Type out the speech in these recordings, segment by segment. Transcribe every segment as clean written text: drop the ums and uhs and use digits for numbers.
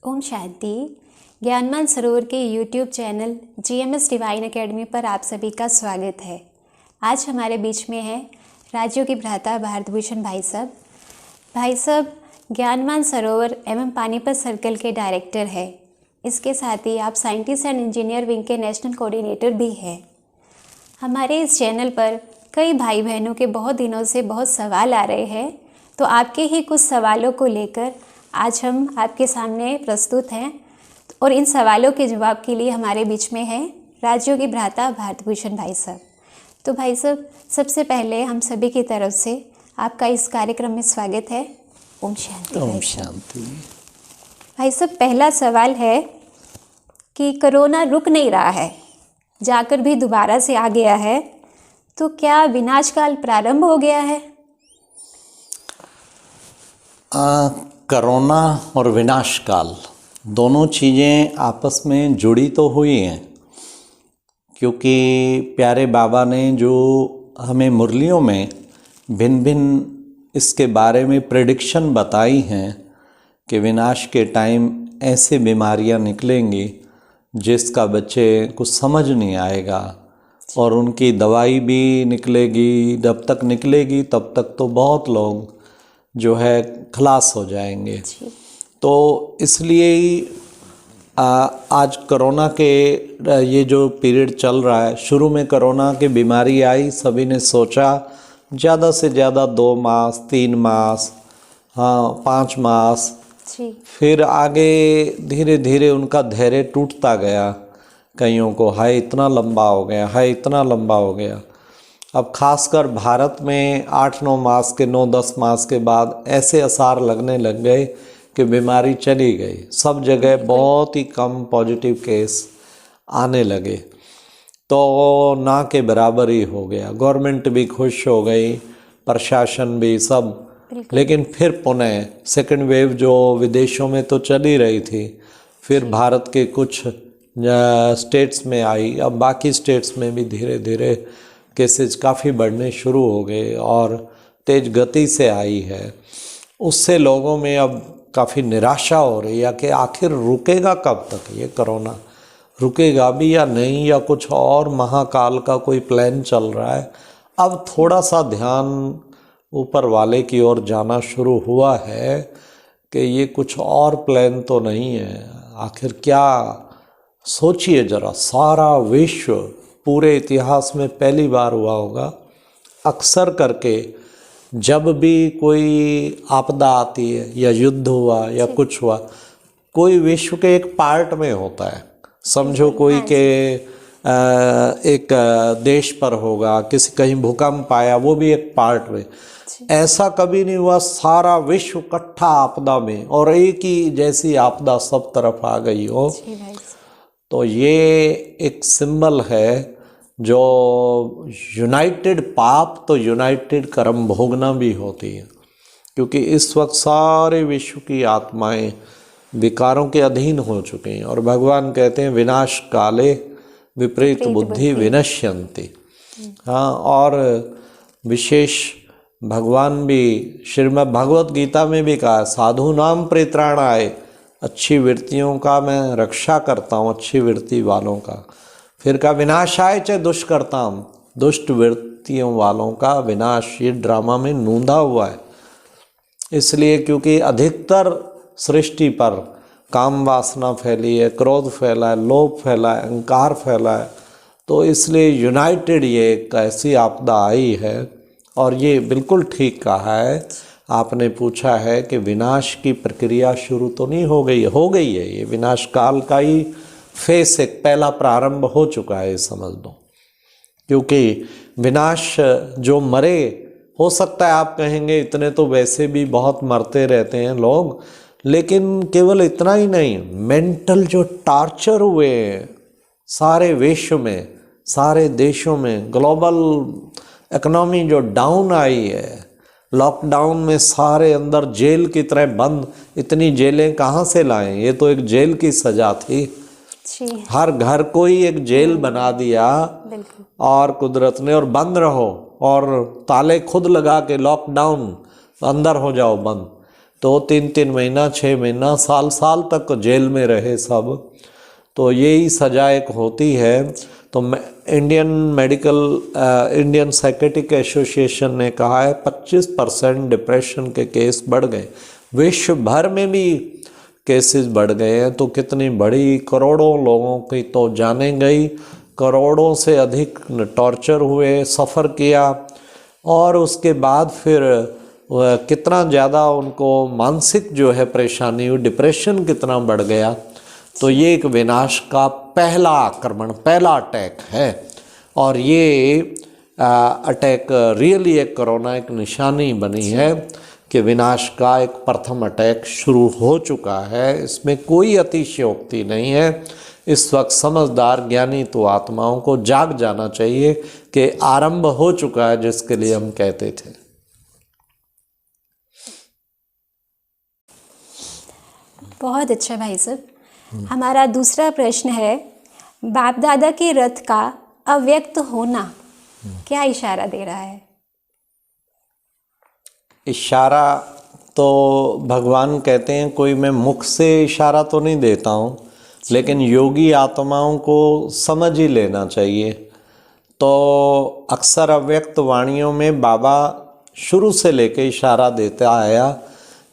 ओम शांति। ज्ञानमान सरोवर के YouTube channel GMS divine academy पर आप सभी का स्वागत है। आज हमारे बीच में है राज्यों के भ्राता भारतभूषण भाई साहब। भाई साहब ज्ञानमान सरोवर एवं पानीपत सर्कल के डायरेक्टर है। इसके साथ ही आप साइंटिस्ट एंड इंजीनियर विंग के नेशनल कोऑर्डिनेटर भी हैं। हमारे इस चैनल पर कई भाई बहनों के बहुत दिनों से बहुत सवाल आ रहे हैं, तो आपके ही कुछ सवालों को लेकर आज हम आपके सामने प्रस्तुत हैं और इन सवालों के जवाब के लिए हमारे बीच में है राज्यों के भ्राता भारतभूषण भाई साहब। तो भाई साहब, सबसे पहले हम सभी की तरफ से आपका इस कार्यक्रम में स्वागत है। ओम शांति। ओम शांति। भाई साहब, पहला सवाल है कि कोरोना रुक नहीं रहा है, जाकर भी दोबारा से आ गया है, तो क्या विनाशकाल प्रारंभ हो गया है? कोरोना और विनाशकाल दोनों चीज़ें आपस में जुड़ी तो हुई हैं, क्योंकि प्यारे बाबा ने जो हमें मुरलियों में भिन्न भिन्न इसके बारे में प्रेडिक्शन बताई हैं कि विनाश के टाइम ऐसे बीमारियां निकलेंगी जिसका बच्चे कुछ समझ नहीं आएगा, और उनकी दवाई भी निकलेगी। जब तक निकलेगी तब तक तो बहुत लोग जो है खलास हो जाएंगे। तो इसलिए ही आज कोरोना के ये जो पीरियड चल रहा है, शुरू में कोरोना की बीमारी आई, सभी ने सोचा ज़्यादा से ज़्यादा 2 मास 3 मास 5 मास, फिर आगे धीरे धीरे उनका धैर्य टूटता गया। कईयों को हाय इतना लंबा हो गया, हाय इतना लंबा हो गया। अब खासकर भारत में 8-9 मास के 9-10 मास के बाद ऐसे आसार लगने लग गए कि बीमारी चली गई। सब जगह बहुत ही कम पॉजिटिव केस आने लगे, तो ना के बराबर ही हो गया। गवर्नमेंट भी खुश हो गई, प्रशासन भी, सब। लेकिन फिर पुनः सेकंड वेव जो विदेशों में तो चली रही थी, फिर भारत के कुछ स्टेट्स में आई। अब बाकी स्टेट्स में भी धीरे धीरे केसेस काफ़ी बढ़ने शुरू हो गए और तेज गति से आई है। उससे लोगों में अब काफ़ी निराशा हो रही है कि आखिर रुकेगा कब तक ये कोरोना, रुकेगा भी या नहीं, या कुछ और महाकाल का कोई प्लान चल रहा है। अब थोड़ा सा ध्यान ऊपर वाले की ओर जाना शुरू हुआ है कि ये कुछ और प्लान तो नहीं है। आखिर क्या, सोचिए जरा, सारा विश्व पूरे इतिहास में पहली बार हुआ होगा, अक्सर करके जब भी कोई आपदा आती है या युद्ध हुआ या कुछ हुआ, कोई विश्व के एक पार्ट में होता है। समझो कोई के एक देश पर होगा, किसी कहीं भूकंप आया, वो भी एक पार्ट में। ऐसा कभी नहीं हुआ सारा विश्व इकट्ठा आपदा में, और एक ही जैसी आपदा सब तरफ आ गई हो। तो ये एक सिंबल है जो यूनाइटेड पाप तो यूनाइटेड कर्म भोगना भी होती है, क्योंकि इस वक्त सारे विश्व की आत्माएं विकारों के अधीन हो चुकी हैं। और भगवान कहते हैं विनाश काले विपरीत बुद्धि विनश्यन्ति। हाँ, और विशेष भगवान भी श्रीमद् भगवत गीता में भी कहा, साधु नाम परित्राणाय, अच्छी वृत्तियों का मैं रक्षा करता हूँ, अच्छी वृत्ति वालों का। फिर का विनाशाय च दुष्कर्ताम, दुष्ट वृत्तियों वालों का विनाश। ये ड्रामा में नूंदा हुआ है, इसलिए क्योंकि अधिकतर सृष्टि पर काम वासना फैली है, क्रोध फैला है, लोभ फैला है, अहंकार फैला है। तो इसलिए यूनाइटेड ये एक ऐसी आपदा आई है। और ये बिल्कुल ठीक कहा है आपने, पूछा है कि विनाश की प्रक्रिया शुरू तो नहीं हो गई है। ये विनाश काल का ही फेस एक पहला प्रारंभ हो चुका है, समझ लो। क्योंकि विनाश जो मरे, हो सकता है आप कहेंगे इतने तो वैसे भी बहुत मरते रहते हैं लोग, लेकिन केवल इतना ही नहीं, मेंटल जो टार्चर हुए सारे विश्व में, सारे देशों में, ग्लोबल इकोनॉमी जो डाउन आई है, लॉकडाउन में सारे अंदर जेल की तरह बंद। इतनी जेलें कहाँ से लाएं? ये तो एक जेल की सजा थी। हर घर को ही एक जेल बना दिया और कुदरत ने, और बंद रहो और ताले खुद लगा के लॉकडाउन, अंदर हो जाओ बंद। तो 3-3 महीना, 6 महीना, साल साल तक जेल में रहे सब। तो यही सजा एक होती है। तो इंडियन साइकेट्रिक एसोसिएशन ने कहा है 25% डिप्रेशन के केस बढ़ गए, विश्व भर में भी केसेस बढ़ गए हैं। तो कितनी बड़ी, करोड़ों लोगों की तो जानें गई, करोड़ों से अधिक टॉर्चर हुए, सफ़र किया, और उसके बाद फिर कितना ज़्यादा उनको मानसिक जो है परेशानी हुई, डिप्रेशन कितना बढ़ गया। तो ये एक विनाश का पहला आक्रमण, पहला अटैक है। और ये अटैक रियली एक कोरोना एक निशानी बनी है कि विनाश का एक प्रथम अटैक शुरू हो चुका है। इसमें कोई अतिशयोक्ति नहीं है। इस वक्त समझदार ज्ञानी तो आत्माओं को जाग जाना चाहिए कि आरंभ हो चुका है, जिसके लिए हम कहते थे। बहुत अच्छा भाई साहब। हमारा दूसरा प्रश्न है, बाप दादा के रथ का अव्यक्त होना क्या इशारा दे रहा है? इशारा तो भगवान कहते हैं, कोई मैं मुख से इशारा तो नहीं देता हूँ, लेकिन योगी आत्माओं को समझ ही लेना चाहिए। तो अक्सर अव्यक्त वाणियों में बाबा शुरू से लेके इशारा देता आया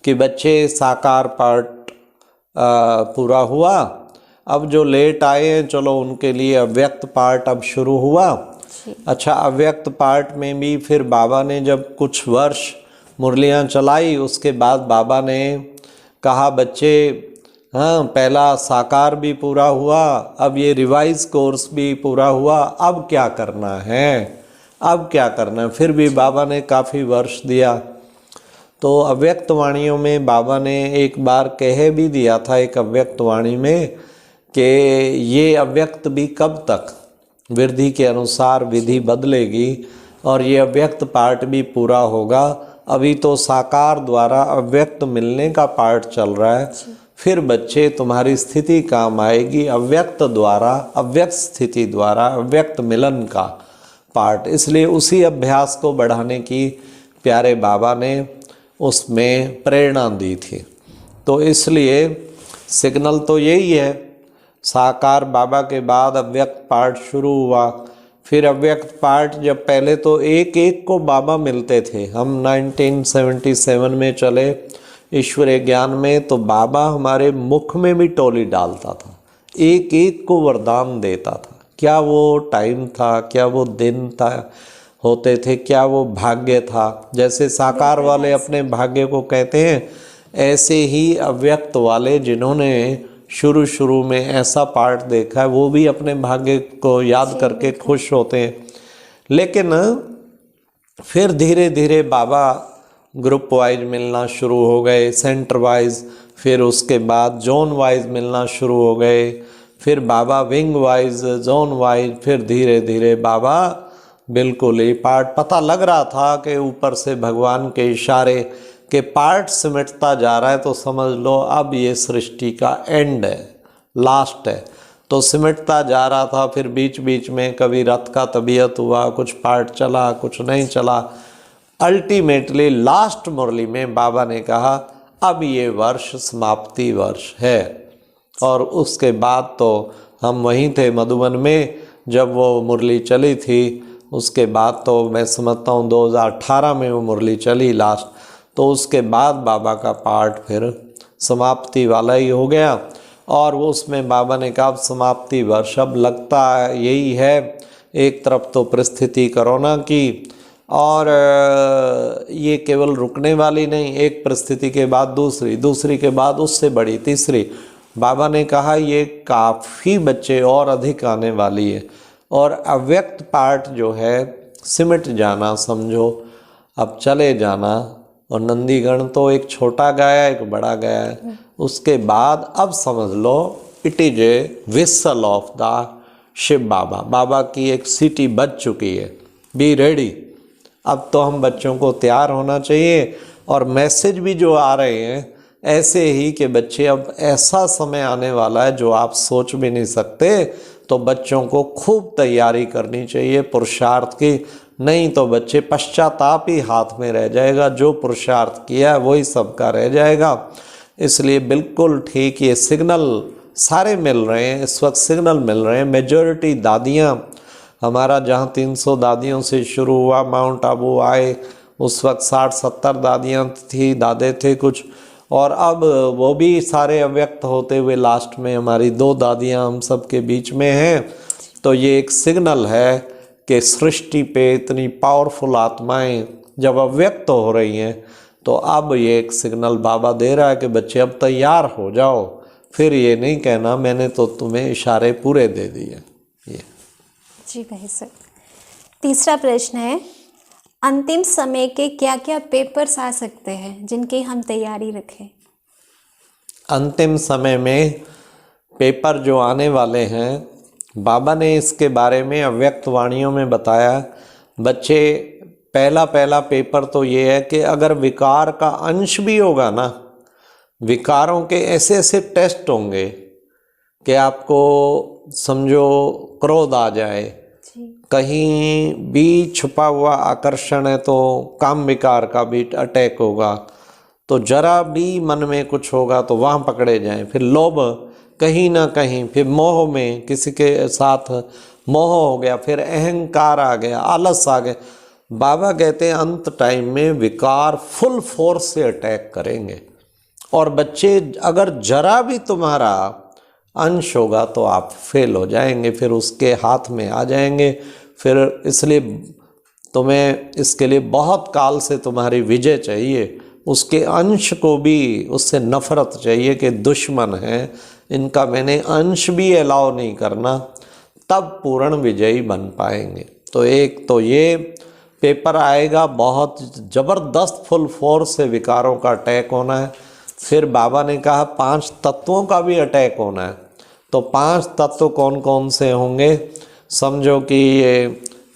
कि बच्चे साकार पार्ट पूरा हुआ, अब जो लेट आए हैं चलो उनके लिए अव्यक्त पार्ट अब शुरू हुआ। अच्छा, अव्यक्त पार्ट में भी फिर बाबा ने जब कुछ वर्ष मुरलियाँ चलाई, उसके बाद बाबा ने कहा बच्चे, हाँ, पहला साकार भी पूरा हुआ, अब ये रिवाइज कोर्स भी पूरा हुआ, अब क्या करना है, अब क्या करना है। फिर भी बाबा ने काफ़ी वर्ष दिया। तो अव्यक्त वाणियों में बाबा ने एक बार कह भी दिया था, एक अव्यक्त वाणी में, कि ये अव्यक्त भी कब तक, वृद्धि के अनुसार विधि बदलेगी और ये अव्यक्त पार्ट भी पूरा होगा। अभी तो साकार द्वारा अव्यक्त मिलने का पार्ट चल रहा है, फिर बच्चे तुम्हारी स्थिति काम आएगी अव्यक्त द्वारा, अव्यक्त स्थिति द्वारा अव्यक्त मिलन का पार्ट। इसलिए उसी अभ्यास को बढ़ाने की प्यारे बाबा ने उसमें प्रेरणा दी थी। तो इसलिए सिग्नल तो यही है, साकार बाबा के बाद अव्यक्त पार्ट शुरू हुआ। फिर अव्यक्त पार्ट जब पहले तो एक एक को बाबा मिलते थे, हम 1977 में चले ईश्वरीय ज्ञान में, तो बाबा हमारे मुख में भी टोली डालता था, एक एक को वरदान देता था। क्या वो टाइम था, क्या वो दिन था, होते थे, क्या वो भाग्य था। जैसे साकार वाले अपने भाग्य को कहते हैं, ऐसे ही अव्यक्त वाले जिन्होंने शुरू में ऐसा पार्ट देखा है, वो भी अपने भाग्य को याद करके खुश होते हैं। लेकिन फिर धीरे धीरे बाबा ग्रुप वाइज मिलना शुरू हो गए, सेंटर वाइज, फिर उसके बाद जोन वाइज मिलना शुरू हो गए, फिर बाबा विंग वाइज, जोन वाइज, फिर धीरे धीरे बाबा बिल्कुल ही पार्ट, पता लग रहा था कि ऊपर से भगवान के इशारे के पार्ट सिमटता जा रहा है, तो समझ लो अब ये सृष्टि का एंड है, लास्ट है। तो सिमटता जा रहा था। फिर बीच बीच में कभी रथ का तबीयत हुआ, कुछ पार्ट चला, कुछ नहीं चला। अल्टीमेटली लास्ट मुरली में बाबा ने कहा अब ये वर्ष समाप्ति वर्ष है। और उसके बाद तो हम वहीं थे मधुबन में जब वो मुरली चली थी। उसके बाद तो मैं समझता हूँ 2018 में वो मुरली चली लास्ट। तो उसके बाद बाबा का पार्ट फिर समाप्ति वाला ही हो गया। और वो उसमें बाबा ने कहा समाप्ति वर्ष अब लगता है यही है। एक तरफ तो परिस्थिति कोरोना की, और ये केवल रुकने वाली नहीं, एक परिस्थिति के बाद दूसरी, दूसरी के बाद उससे बड़ी तीसरी। बाबा ने कहा ये काफ़ी बच्चे और अधिक आने वाली है। और अव्यक्त पार्ट जो है सिमट जाना समझो, अब चले जाना। और नंदीगण तो एक छोटा गया एक बड़ा गया है। उसके बाद अब समझ लो it is a whistle of the Shiv Baba. Baba की एक सिटी बज चुकी है, बी रेडी। अब तो हम बच्चों को तैयार होना चाहिए। और मैसेज भी जो आ रहे हैं ऐसे ही कि बच्चे अब ऐसा समय आने वाला है जो आप सोच भी नहीं सकते। तो बच्चों को खूब तैयारी करनी चाहिए पुरुषार्थ की। नहीं तो बच्चे पश्चाताप ही हाथ में रह जाएगा, जो पुरुषार्थ किया है वही सबका रह जाएगा। इसलिए बिल्कुल ठीक ये सिग्नल सारे मिल रहे हैं, इस वक्त सिग्नल मिल रहे हैं। मेजॉरिटी दादियाँ, हमारा जहाँ 300 दादियों से शुरू हुआ, माउंट आबू आए उस वक्त 60-70 दादियाँ थी, दादे थे कुछ, और अब वो भी सारे अव्यक्त होते हुए लास्ट में हमारी 2 दादियाँ हम सब के बीच में हैं। तो ये एक सिग्नल है कि सृष्टि पे इतनी पावरफुल आत्माएं जब अव्यक्त हो रही हैं, तो अब ये एक सिग्नल बाबा दे रहा है कि बच्चे अब तैयार हो जाओ। फिर ये नहीं कहना मैंने तो तुम्हें इशारे पूरे दे दिए। ये जी भाई साहब, तीसरा प्रश्न है, अंतिम समय के क्या क्या पेपर्स आ सकते हैं जिनकी हम तैयारी रखें? अंतिम समय में पेपर जो आने वाले हैं, बाबा ने इसके बारे में अव्यक्त वाणियों में बताया। बच्चे पहला पेपर तो ये है कि अगर विकार का अंश भी होगा ना, विकारों के ऐसे ऐसे टेस्ट होंगे कि आपको समझो क्रोध आ जाए, कहीं भी छुपा हुआ आकर्षण है तो काम विकार का भी अटैक होगा, तो जरा भी मन में कुछ होगा तो वहाँ पकड़े जाएं। फिर लोभ कहीं ना कहीं, फिर मोह में किसी के साथ मोह हो गया, फिर अहंकार आ गया, आलस आ गया। बाबा कहते हैं अंत टाइम में विकार फुल फोर्स से अटैक करेंगे, और बच्चे अगर जरा भी तुम्हारा अंश होगा तो आप फेल हो जाएंगे, फिर उसके हाथ में आ जाएंगे। फिर इसलिए तुम्हें इसके लिए बहुत काल से तुम्हारी विजय चाहिए, उसके अंश को भी उससे नफरत चाहिए कि दुश्मन है इनका, मैंने अंश भी अलाउ नहीं करना, तब पूर्ण विजयी बन पाएंगे। तो एक तो ये पेपर आएगा, बहुत ज़बरदस्त फुल फोर्स से विकारों का अटैक होना है। फिर बाबा ने कहा 5 तत्वों का भी अटैक होना है। तो 5 तत्व कौन कौन से होंगे? समझो कि ये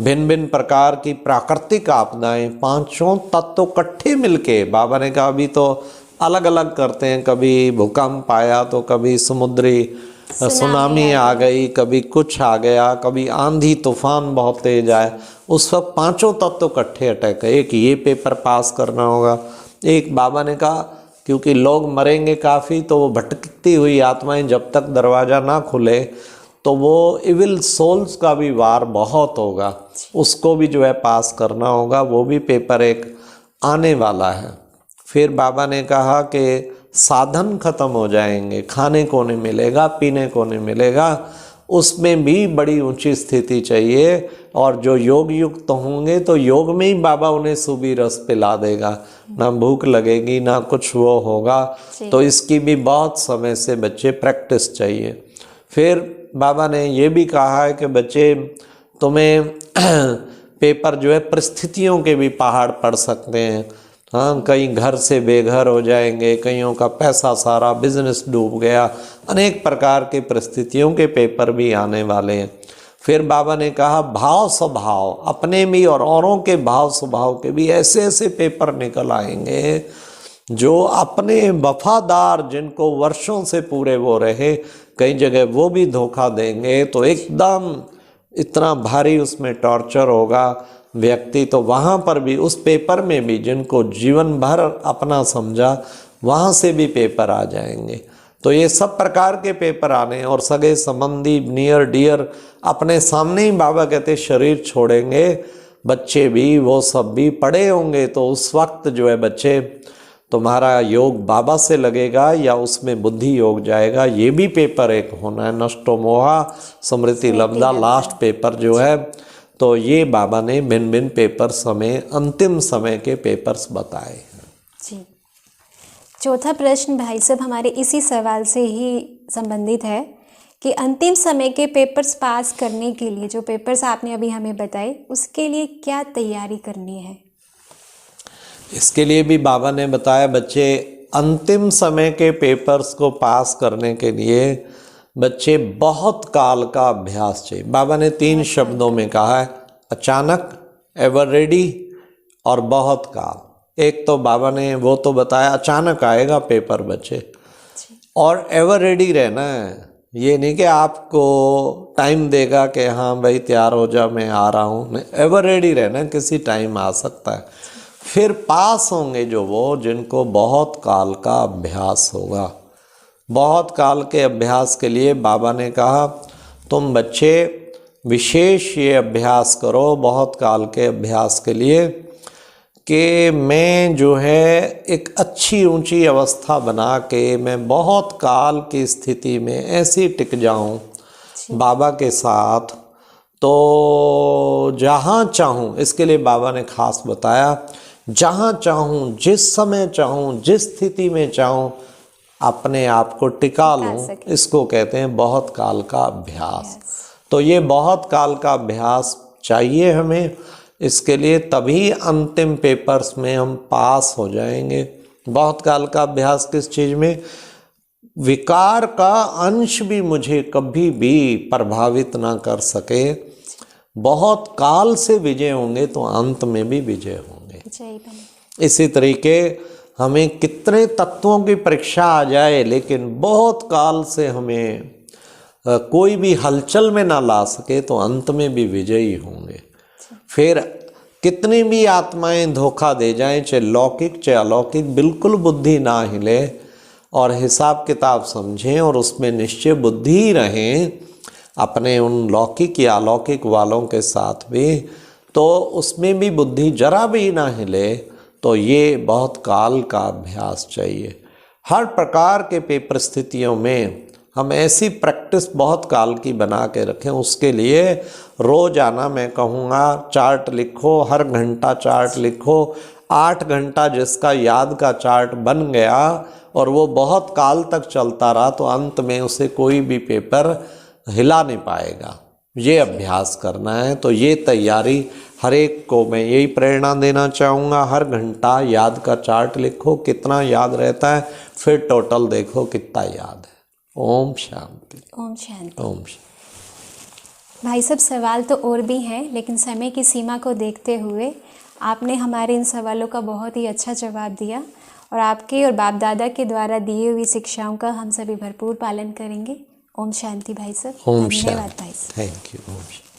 भिन्न भिन्न प्रकार की प्राकृतिक आपदाएं, 5 तत्व इकट्ठे मिलके, बाबा ने कहा अभी तो अलग अलग करते हैं, कभी भूकंप आया तो कभी समुद्री सुनामी आ गई, कभी कुछ आ गया, कभी आंधी तूफान बहुत तेज आया, उस वक्त 5 तत्व इकट्ठे अटैक है। एक ये पेपर पास करना होगा। एक बाबा ने कहा क्योंकि लोग मरेंगे काफ़ी, तो वो भटकती हुई आत्माएं जब तक दरवाज़ा ना खुले तो वो इविल सोल्स का भी वार बहुत होगा, उसको भी जो है पास करना होगा। वो भी पेपर एक आने वाला है। फिर बाबा ने कहा कि साधन खत्म हो जाएंगे, खाने को नहीं मिलेगा, पीने को नहीं मिलेगा, उसमें भी बड़ी ऊंची स्थिति चाहिए। और जो योग युक्त होंगे तो योग में ही बाबा उन्हें सुबी रस पिला देगा, ना भूख लगेगी ना कुछ वो होगा। तो इसकी भी बहुत समय से बच्चे प्रैक्टिस चाहिए। फिर बाबा ने ये भी कहा है कि बच्चे तुम्हें पेपर जो है परिस्थितियों के भी पहाड़ पड़ सकते हैं। हाँ, कई घर से बेघर हो जाएंगे, कईयों का पैसा सारा बिजनेस डूब गया, अनेक प्रकार के परिस्थितियों के पेपर भी आने वाले हैं। फिर बाबा ने कहा भाव स्वभाव, अपने भी और औरों के भाव स्वभाव के भी ऐसे ऐसे पेपर निकल आएंगे जो अपने वफादार जिनको वर्षों से पूरे वो रहे, कई जगह वो भी धोखा देंगे। तो एकदम इतना भारी उसमें टॉर्चर होगा व्यक्ति। तो वहाँ पर भी उस पेपर में भी जिनको जीवन भर अपना समझा, वहाँ से भी पेपर आ जाएंगे। तो ये सब प्रकार के पेपर आने, और सगे संबंधी नियर डियर अपने सामने ही बाबा कहते शरीर छोड़ेंगे, बच्चे भी वो सब भी पड़े होंगे। तो उस वक्त जो है बच्चे तुम्हारा योग बाबा से लगेगा या उसमें बुद्धि योग जाएगा। ये भी पेपर एक होना है, नष्टो मोहा स्मृति लब्धा, लास्ट पेपर जो है। तो ये बाबा ने भिन्न भिन्न पेपर समय, अंतिम समय के पेपर्स बताए जी। चौथा प्रश्न भाई साहब हमारे इसी सवाल से ही संबंधित है कि अंतिम समय के पेपर्स पास करने के लिए जो पेपर्स आपने अभी हमें बताए, उसके लिए क्या तैयारी करनी है? इसके लिए भी बाबा ने बताया बच्चे अंतिम समय के पेपर्स को पास करने के लिए बच्चे बहुत काल का अभ्यास चाहिए। बाबा ने 3 शब्दों में कहा है, अचानक, एवर रेडी और बहुत काल। एक तो बाबा ने वो तो बताया अचानक आएगा पेपर बच्चे, और एवर रेडी रहना है। ये नहीं कि आपको टाइम देगा कि हाँ भाई तैयार हो जा मैं आ रहा हूँ, नहीं, एवर रेडी रहना, किसी टाइम आ सकता है। फिर पास होंगे जो वो जिनको बहुत काल का अभ्यास होगा। बहुत काल के अभ्यास के लिए बाबा ने कहा तुम बच्चे विशेष ये अभ्यास करो बहुत काल के अभ्यास के लिए कि मैं जो है एक अच्छी ऊंची अवस्था बना के मैं बहुत काल की स्थिति में ऐसी टिक जाऊं बाबा के साथ, तो जहाँ चाहूँ, इसके लिए बाबा ने खास बताया, जहाँ चाहूँ, जिस समय चाहूँ, जिस स्थिति में चाहूँ अपने आप को टिका लूँ, इसको कहते हैं बहुत काल का अभ्यास। तो ये बहुत काल का अभ्यास चाहिए हमें, इसके लिए तभी अंतिम पेपर्स में हम पास हो जाएंगे। बहुत काल का अभ्यास किस चीज़ में? विकार का अंश भी मुझे कभी भी प्रभावित ना कर सके। बहुत काल से विजय होंगे तो अंत में भी विजय होंगे। इसी तरीके हमें कितने तत्वों की परीक्षा आ जाए लेकिन बहुत काल से हमें कोई भी हलचल में ना ला सके तो अंत में भी विजयी होंगे। फिर कितनी भी आत्माएं धोखा दे जाएं, चाहे लौकिक चाहे अलौकिक, बिल्कुल बुद्धि ना हिले और हिसाब किताब समझें और उसमें निश्चय बुद्धि ही रहें अपने उन लौकिक या अलौकिक वालों के साथ भी, तो उसमें भी बुद्धि जरा भी ना हिले, तो ये बहुत काल का अभ्यास चाहिए। हर प्रकार के पेपर स्थितियों में हम ऐसी प्रैक्टिस बहुत काल की बना के रखें। उसके लिए रोज़ाना मैं कहूँगा चार्ट लिखो, हर घंटा चार्ट लिखो। 8 घंटा जिसका याद का चार्ट बन गया और वो बहुत काल तक चलता रहा तो अंत में उसे कोई भी पेपर हिला नहीं पाएगा। ये अभ्यास करना है। तो ये तैयारी हर एक को मैं यही प्रेरणा देना चाहूँगा। हर घंटा याद का चार्ट लिखो, कितना याद रहता है, फिर टोटल देखो कितना याद है। ओम शांति। ओम शांति। ओम शांति। भाई साहब, सवाल तो और भी हैं लेकिन समय की सीमा को देखते हुए आपने हमारे इन सवालों का बहुत ही अच्छा जवाब दिया और आपके और बाप दादा के द्वारा दिए हुई शिक्षाओं का हम सभी भरपूर पालन करेंगे। ओम शांति भाई साहब। ओम धन्यवाद शांति। भाई साहब। Thank you. ओम शांति।